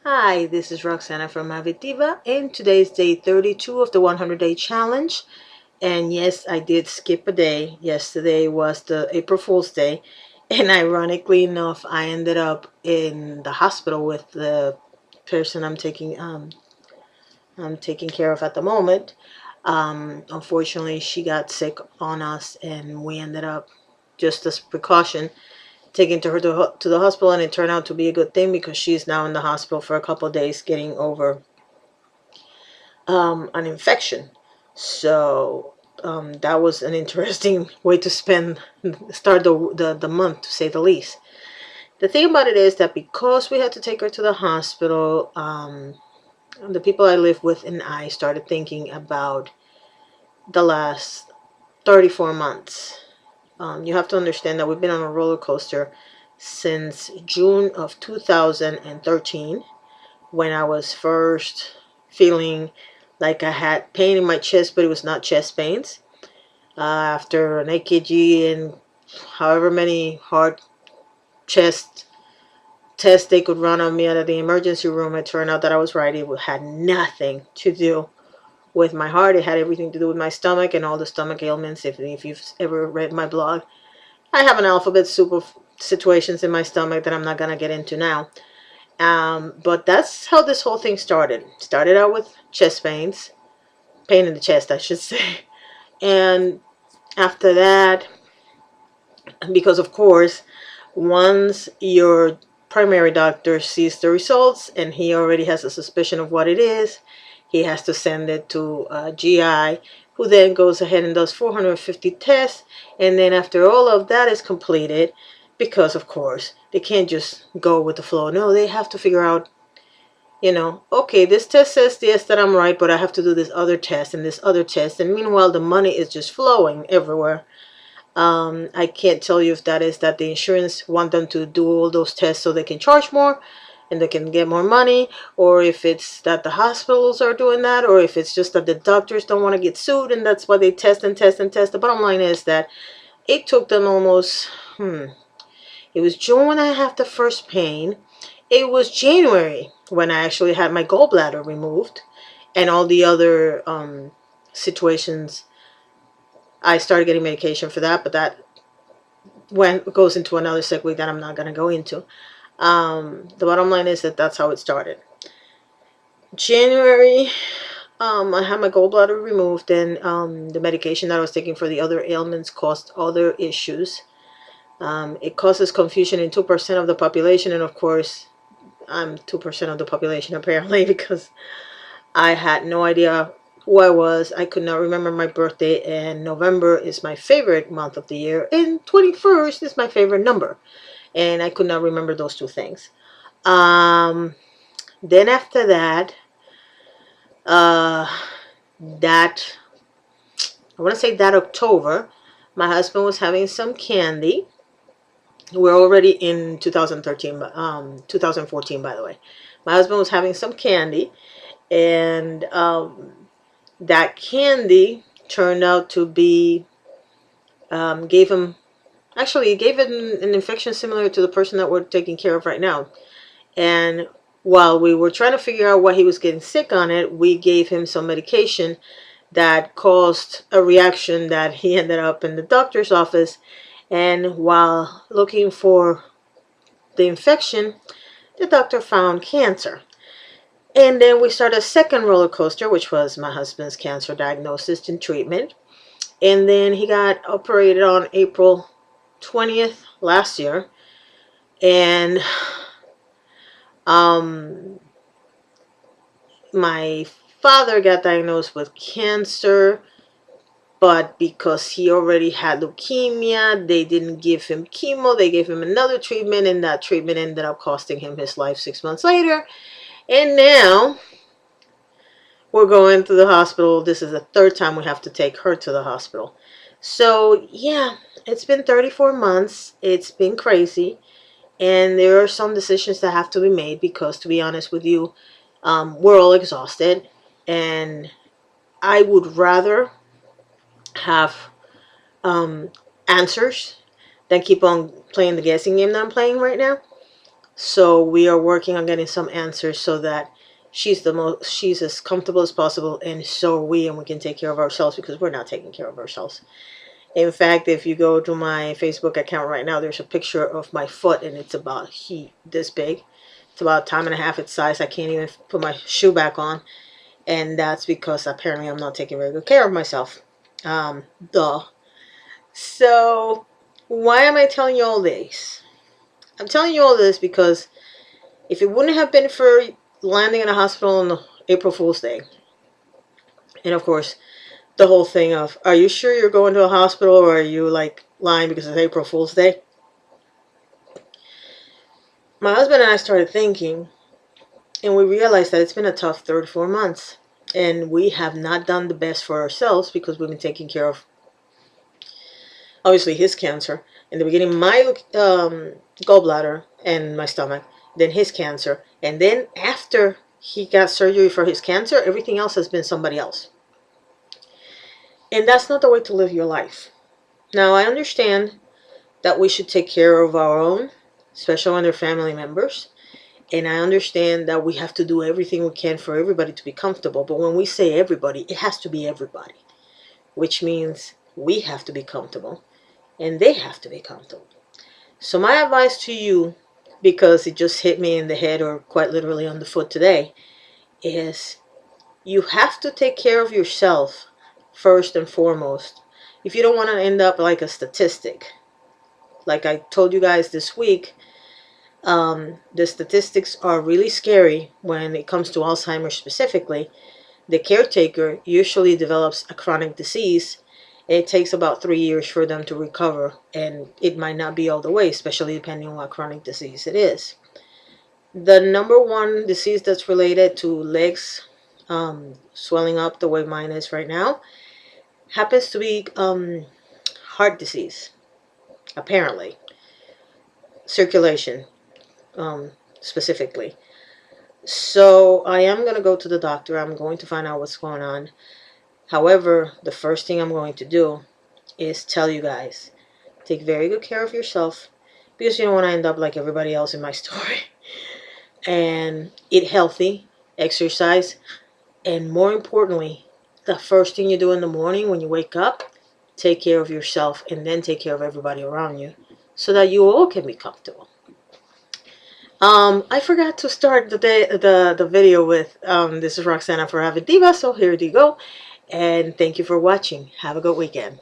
Hi, this is Roxana from Avitiva, and today's day 32 of the 100-day challenge. And yes, I did skip a day. Yesterday was the April Fool's Day, and ironically enough, I ended up in the hospital with the person I'm taking care of at the moment. Unfortunately, she got sick on us, and we ended up, just as precaution, taking her to the hospital, and it turned out to be a good thing because she's now in the hospital for a couple of days getting over an infection. So that was an interesting way to start the month, to say the least. The thing about it is that because we had to take her to the hospital, the people I live with and I started thinking about the last 34 months. You have to understand that we've been on a roller coaster since June of 2013, when I was first feeling like I had pain in my chest, but it was not chest pains. After an AKG and however many hard chest tests they could run on me out of the emergency room, it turned out that I was right. It had nothing to do with my heart. It had everything to do with my stomach and all the stomach ailments. If you've ever read my blog, I have an alphabet soup of situations in my stomach that I'm not going to get into now. But that's how this whole thing started. Started out with chest pains, pain in the chest, I should say. And after that, because of course, once your primary doctor sees the results and he already has a suspicion of what it is, he has to send it to a GI, who then goes ahead and does 450 tests. And then after all of that is completed, because of course they can't just go with the flow, no, they have to figure out, okay, this test says yes, that I'm right, but I have to do this other test and this other test. And meanwhile, the money is just flowing everywhere. I can't tell you if that is that the insurance want them to do all those tests so they can charge more and they can get more money, or if it's that the hospitals are doing that, or if it's just that the doctors don't want to get sued and that's why they test and test and test. The bottom line is that it took them almost, it was June when I had the first pain. It was January when I actually had my gallbladder removed and all the other situations. I started getting medication for that, but that goes into another segue that I'm not going to go into. The bottom line is that that's how it started. January, I had my gallbladder removed, and the medication that I was taking for the other ailments caused other issues. It causes confusion in 2% of the population, and of course, I'm 2% of the population apparently, because I had no idea who I was. I could not remember my birthday, and November is my favorite month of the year, and 21st is my favorite number, and I could not remember those two things. Then after that, that I want to say that October, my husband was having some candy. We're already in 2014, by the way. My husband was having some candy, and that candy turned out to be, gave him, actually, it gave him an infection similar to the person that we're taking care of right now. And while we were trying to figure out why he was getting sick on it, we gave him some medication that caused a reaction that he ended up in the doctor's office. And while looking for the infection, the doctor found cancer. And then we started a second roller coaster, which was my husband's cancer diagnosis and treatment. And then he got operated on April 20th last year. And my father got diagnosed with cancer, but because he already had leukemia, they didn't give him chemo. They gave him another treatment, and that treatment ended up costing him his life 6 months later. And now we're going to the hospital. This is the third time we have to take her to the hospital. So yeah, it's been 34 months. It's been crazy. And there are some decisions that have to be made because, to be honest with you, we're all exhausted. And I would rather have answers than keep on playing the guessing game that I'm playing right now. So we are working on getting some answers so that she's as comfortable as possible, and so are we, and we can take care of ourselves, because we're not taking care of ourselves. In fact, if you go to my Facebook account right now, there's a picture of my foot, and it's about this big. It's about time and a half its size. I can't even put my shoe back on, and that's because apparently I'm not taking very good care of myself. Duh. So, why am I telling you all this? I'm telling you all this because if it wouldn't have been for landing in a hospital on April Fool's Day, and of course, the whole thing of, are you sure you're going to a hospital, or are you like lying because it's April Fool's Day? My husband and I started thinking, and we realized that it's been a tough 34 months. And we have not done the best for ourselves because we've been taking care of, obviously, his cancer. In the beginning, my gallbladder and my stomach, then his cancer. And then after he got surgery for his cancer, everything else has been somebody else. And that's not the way to live your life. Now, I understand that we should take care of our own, especially when they're family members. And I understand that we have to do everything we can for everybody to be comfortable. But when we say everybody, it has to be everybody, which means we have to be comfortable and they have to be comfortable. So my advice to you, because it just hit me in the head, or quite literally on the foot today, is you have to take care of yourself first and foremost. If you don't want to end up like a statistic, like I told you guys this week, the statistics are really scary when it comes to Alzheimer's specifically. The caretaker usually develops a chronic disease. It takes about 3 years for them to recover, and it might not be all the way, especially depending on what chronic disease it is. The number one disease that's related to legs swelling up the way mine is right now happens to be heart disease, apparently. Circulation, specifically. So I am going to go to the doctor. I'm going to find out what's going on. However, the first thing I'm going to do is tell you guys, take very good care of yourself, because you don't want to end up like everybody else in my story. And eat healthy, exercise, and more importantly, the first thing you do in the morning when you wake up, take care of yourself, and then take care of everybody around you, so that you all can be comfortable. I forgot to start the video with this is Roxana for Avid Diva, so here you go. And thank you for watching. Have a good weekend.